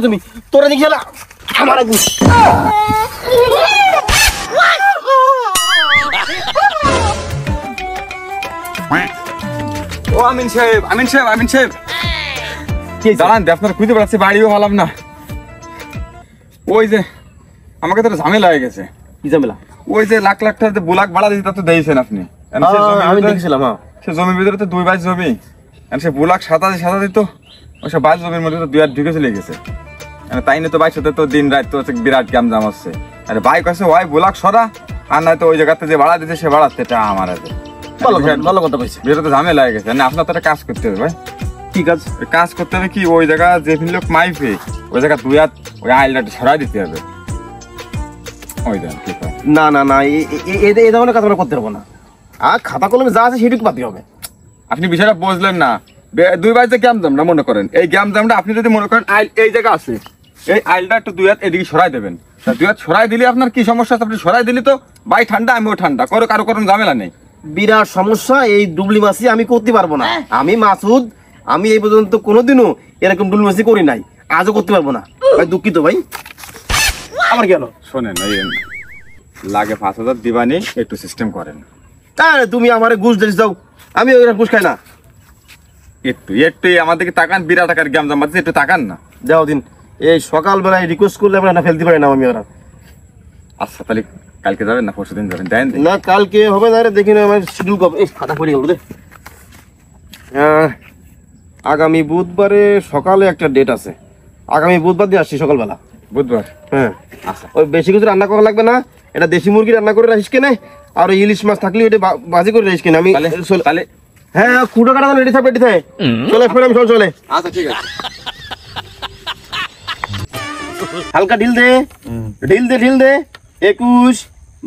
তুমি তোরা দেখি আমার ও আমিন সাহেব কি দাঁড়ান আপনার খুঁজে বেড়াচ্ছি, বাড়িও ভালাম না। ওই যে আমাকে তো ঝামেলা হয়ে গেছে। কি ঝামেলা? ওই যে লাখ লাখ টাকা বুলাক ভাড়া দিতে তো দিয়েছেন আপনি। আমি দেখছিলাম। সে জমির ভিতরে তো 2 বাইশ জমি, সে বুলাক সাদা দিত। ওই সব 22 জমির মধ্যে তো 2 আর ঢুকে চলে গেছে। তাই নিয়ে তো বাইর সাথে তো দিন রাত তো বিরাট গ্যামজাম হচ্ছে। আরে বাইক আছে ওই বুলাক সরা, আর নয়তো ওই জায়গাতে যে ভাড়া দিতে সে ভাড়াতে এটা আমার আছে। ভালো কথা পাইছি। ভিতরে তো ঝামেলা হয়ে গেছে। আপনার তো একটা কাজ করতে হবে ভাই। কি কাজ? কাজ করতে হবে কি, ওই জায়গা যে লোক মাইফে ওই জায়গা 2 হাত ওই আইলটা সরাই দিতে হবে। ওই দেন ঠিক আছে। না না না, এই ধরনের কাজ আমরা করতে পারবো না। আর খাতা কলমে যা আছে সেটুকু পাতি হবে। আপনি বিষয়টা বুঝলেন না। 2 বাইশে গ্যাম জামটা মনে করেন, এই গ্যাম জামটা আপনি যদি মনে করেন আইল এই জায়গা আছে, এই আইলটা একটু 2 হাত এদিকে সরাই দেবেন। 2 হাত সরাই দিলে আপনার কি সমস্যা আছে? আপনি সরাই দিলে তো বাই ঠান্ডা আমিও ঠান্ডা, কারো ঝামেলা নেই। বিরাট সমস্যা। এই ডুবলি মাছি আমি করতে পারবো না। আমি মাসুদ, আমি এই পর্যন্ত কোনোদিনও এরকম ডুবলি মাছি করি নাই, আজও করতে পারবো না ভাই। দুঃখিত ভাই। আমার গেল শোনেন, ওই লাগে 5000 দিবানি, একটু সিস্টেম করেন। তুমি আমার ঘুষ দিস দাও, আমি ওই ঘুষ খাই না। একটু আমাদেরকে তাকান, বিরাট টাকার গ্যাম জাম একটু তাকান না। যাও দিন এই সকালবেলায় রিকোয়েস্ট করলে আমরা না ফেলতে পারি না আমি ওরা। আচ্ছা তাহলে কালকে যাবেন না পরশু দিন যাবেন? দেন না কালকে হবে না রে, দেখি না আমার শিডিউল কবে। এই খাতা পড়ে গেল রে। আগামী বুধবারে সকালে একটা ডেট আছে। আগামী বুধবার দিয়ে আসছি সকালবেলা। বুধবার? হ্যাঁ। আচ্ছা ওই বেশি কিছু রান্না করা লাগবে না, এটা দেশি মুরগি রান্না করে রাখিস কেনে, আর ওই ইলিশ মাছ থাকলে এটা ভাজি করে রাখিস কেনে। আমি তাহলে হ্যাঁ কুটো কাটা রেডি থাকবে, রেডি থাকে। চলে ফের আমি চলে। আচ্ছা ঠিক আছে। হালকা ঢিল দে। 21,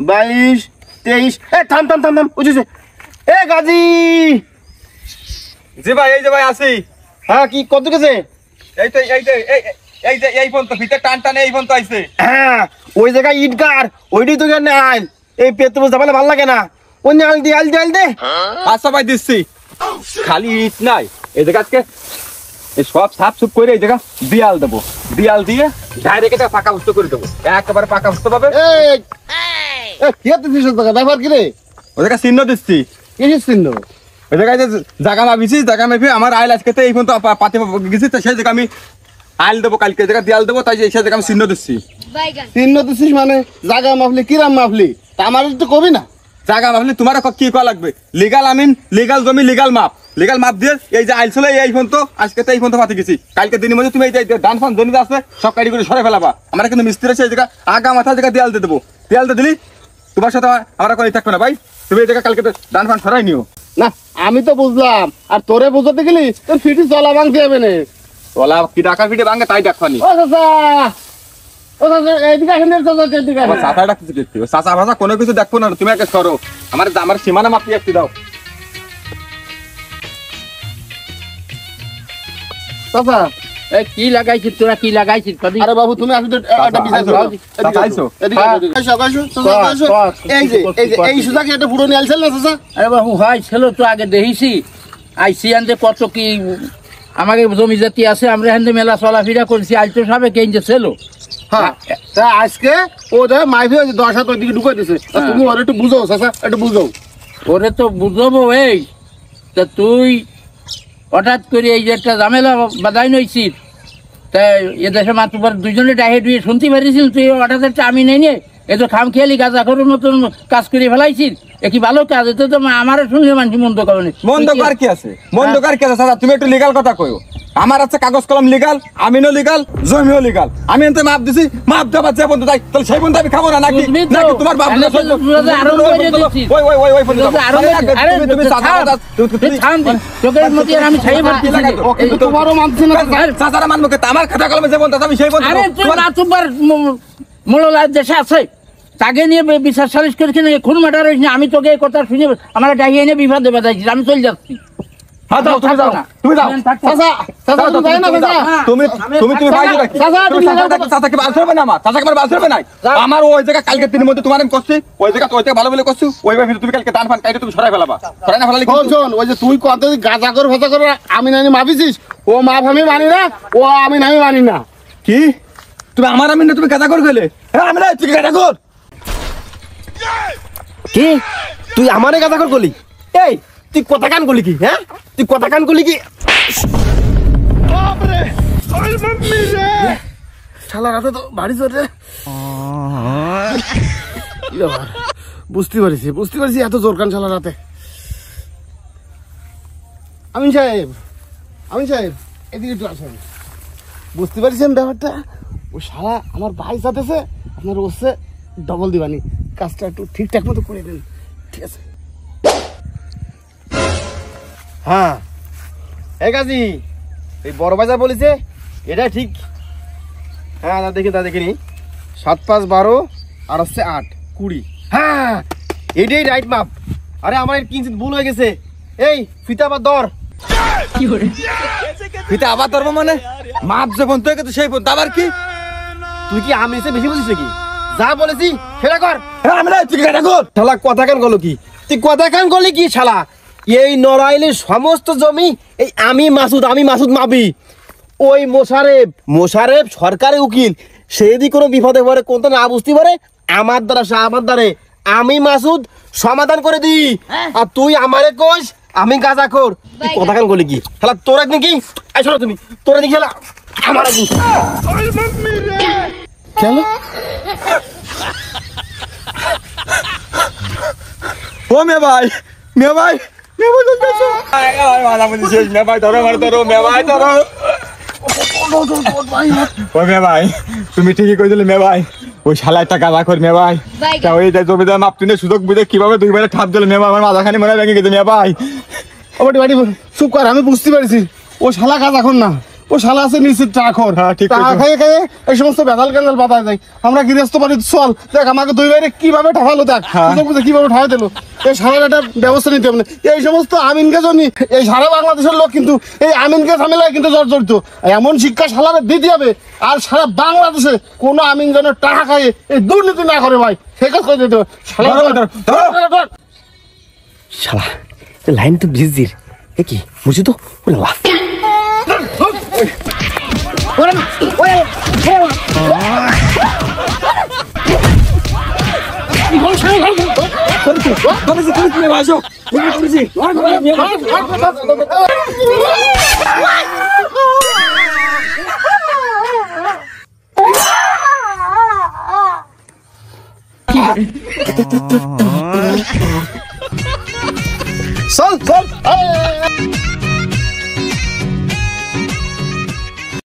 22, 23। থাম বুঝেছে? এ গাজী। জি ভাই, এই যে ভাই আসি। হ্যাঁ কি কত গেছে? এই ফোন তো ভিতরে টান এই ফোন তো আইছে। হ্যাঁ ওই জায়গায় ইট গার, ওইটাই তো কেন আইল। এই পেট তো যাবালে ভালো লাগে না। ওই আল দে। আচ্ছা ভাই দিচ্ছি। খালি ইট নাই, এই জায়গা আজকে এই সব সাফ সুপ করে এই জায়গা দিয়াল দেবো। দিয়াল দিয়ে ডাইরেক্ট এটা পাকা বস্তু করে দেবো, একেবারে পাকা বস্তু পাবে। ব্যাপার কি রে? ওই জায়গা চিহ্ন দিচ্ছি। কিসের চিহ্ন? ওই জায়গায় যে জায়গা মাপিছি, জায়গা মাপি আমার আইল আজকে তো এই ফোন তো পাতে গেছি, তো সেই জায়গা আমি আইল দেবো, কালকে জায়গা দিয়াল দেবো, তাই সেই জায়গা আমি চিহ্ন দিচ্ছি। চিহ্ন দিচ্ছিস মানে জায়গা মাপলি কিরাম মাপলি? তা আমার তো কবি না। জায়গা মাপলি তোমার কি করা লাগবে? লিগাল আমিন, লিগাল জমি, লিগাল মাপ দিয়ে এই যে আইল ছিল এই ফোন তো আজকে তো এই ফোন তো পাতে গেছি। কালকে দিনের মধ্যে তুমি এই যে ডান ফান জমি আছে সব কাটি করে সরে ফেলাবা। আমরা কিন্তু মিস্ত্রি আছে, এই জায়গা আগা মাথা জায়গা দিয়াল দিয়ে দেবো। দিয়াল দিয়ে দিলি তোমার সাথে আমরা কোনো থাকবে না ভাই। তুমি এই জায়গা কালকে ডান ফান সরাই নিও না। আমি তো বুঝলাম, আর তোরে বুঝতে গেলি তোর ফিটি চলা ভাঙতে হবে না। ওলা কি ডাকা ফিটে ভাঙে তাই ডাকবানি। চাচা ডাকতেছি দেখতে, চাচা ভাষা কোনো কিছু দেখবো না, তুমি একে সরো। আমার সীমানা মাপি একটু দাও। চাচা কি লাগাইছিস তোরা? কি লাগাইছিস? আরে বাবু তুমি আসো, এই সুজা কি একটা পুরো নিয়ে আলছেন না চাচা? আরে বাবু হয় ছিল তো আগে দেখিছি। আইসি আনতে কত কি আমাকে জমি জাতি আছে, আমরা এখান মেলা চলাফেরা করছি। আজ তো সবে কেঞ্জে ছিল। হ্যাঁ তা আজকে ও দেখ মাইফে 10 হাত ওইদিকে ঢুকে দিছে। তুমি ওর একটু বুঝো চাচা, একটু বুঝো। ওরে তো বুঝবো। এই তা তুই হঠাৎ করে এই যে একটা ঝামেলা বাধাই নইছিস, তা এ দেশে মাত্র দুজনে ডাহে ডুয়ে শুনতে পারিস তুই হঠাৎ একটা আমি নেই নে এ তো খাম খেয়ালি গাঁজা করার মতন কাজ করে ফেলাইছিস। এ কি ভালো কাজ? এতে তো আমারও শুনলে মানুষ মন্দ করেনি। মন্দ কার কি আছে? দাদা তুমি একটু লিগাল কথা কইও। আমার আছে কাগজ কলম লিগাল, আমিনও লিগাল, জমিও লিগাল। আমি এতে মাপ দিছি, মাপ দেবা যে বন্ধু তাই তাহলে সেই বন্ধু আমি খাবো না নাকি? নাকি তোমার বাপ না সহ্য? ওই বন্ধু তুমি চোখের মধ্যে আমি ছাই ভর্তি তোমারও মানছি না চাচারা মানবো কে? আমার খাতা কলমে যে বন্ধু আমি সেই বন্ধু। আরে তুই রাতুবার মোল্লা দেশে আছে, তাকে নিয়ে বিচার সালিশ করেছি না, খুন মার্ডার হয়েছে। আমি তোকে এই কথা শুনে আমার ডাকিয়ে এনে বিপদে বাঁধাইছিস। আমি চলে যাচ্ছি। আমার ওই জায়গা কালকে দিনের মধ্যে তোমার আমি করছি, ওই জায়গা ওই ভালো বলে করছি, ওই তুমি কালকে দান ফান কাইটে তুমি সরাই ফেলাবা। সরাই না ফেলালে ওই যে তুই কত গাঁজা করে ভাজা করে আমি নানি মাপিছিস, ও মাপ আমি মানি না, ও আমি মানি না। কি তুমি আমার আমিন না তুমি গাঁদা কর গেলে? হ্যাঁ আমি না তুই গাঁদা কর। কি তুই আমারে গাদা কর গলি? এই তুই কথা কান গলি কি? হ্যাঁ তুই কথা কান গলি কি? শালা রাতে তো বাড়ি চলে। বুঝতে পারছি এত জোর কান শালা রাতে। আমিন সাহেব এদিকে একটু আসেন। বুঝতে পারছেন ব্যাপারটা? ও শালা আমার ভাই সাথেছে, আপনার হচ্ছে ডবল দিবানি, কাজটা একটু ঠিকঠাক মতো করে দেন, ঠিক আছে? হ্যাঁ এই কাজী, এই বড় বাজার বলেছে এটা ঠিক। হ্যাঁ তা দেখিনি 7 5 12 আর হচ্ছে 8 20। হ্যাঁ এটাই রাইট মাপ। আরে আমার কিঞ্চিত ভুল হয়ে গেছে। এই ফিতা আবার ধর। ফিতা আবার ধরবো মানে? মাপ যে বন্ধ হয়ে গেছে সেই বন্ধ আবার কি? তুই কি আমি এসে বেশি বুঝিস নাকি? যা বলেছি সেটা কর। হ্যাঁ আমি না তুই গাঁদা কর। শালা কথা কান গেল কি? তুই কথা কান গলি কি শালা? এই নড়াইলের সমস্ত জমি এই আমি মাসুদ মাবি। ওই মোশারেফ সরকারি উকিল, সে যদি কোনো বিপদে পড়ে কোনটা না বুঝতে পারে আমার দ্বারে আমি মাসুদ সমাধান করে দিই। আর তুই আমারে কোষ আমি গাঁজা খোর। তুই কথা কান গলি কি শালা? তোর একদিন কি এই শোনো তুমি, তোর একদিন শালা আমার একদিন কেন? ও মে ভাই মাথা মধ্যে শেষ। মে ভাই ধরো মে ভাই ধরো। ও মে ভাই তুমি ঠিকই কইছিলে মে ভাই, ওই শালা একটা গাঁদা কর মে ভাই। তা ওই জমিদার মাপ তুলে সুযোগ বুঝে কিভাবে 2 বারে ঠাপ দিল মে ভাই, আমার মাথাখানি মনে ভেঙে গেছে মে ভাই। বাড়ি চুপ কর, আমি বুঝতে পারছি ও শালা কাজ এখন না, ও শালা আছে নিশ্চিত চাখর। হ্যাঁ, ঠিক টাকা কইছো। খাইয়ে এই সমস্ত বেদাল ক্যান্ডাল বাতায় যায়। আমরা গৃহস্থ বাড়ি চল, দেখ আমাকে 2 বাইরে কিভাবে ঠকালো, দেখ সুযোগ বুঝে কিভাবে ঠকাই দিল। এই শালার একটা ব্যবস্থা নিতে হবে। এই সমস্ত আমিনকে জন্য এই সারা বাংলাদেশের লোক কিন্তু এই আমিনকে ঝামেলায় কিন্তু জর্জরিত। এমন শিক্ষা শালারে দিতে হবে আর সারা বাংলাদেশে কোনো আমিন যেন টাকা খাইয়ে এই দুর্নীতি না করে ভাই, সে কাজ করে দিতে হবে। শালা লাইন তো ভিজির কি বুঝি তো চল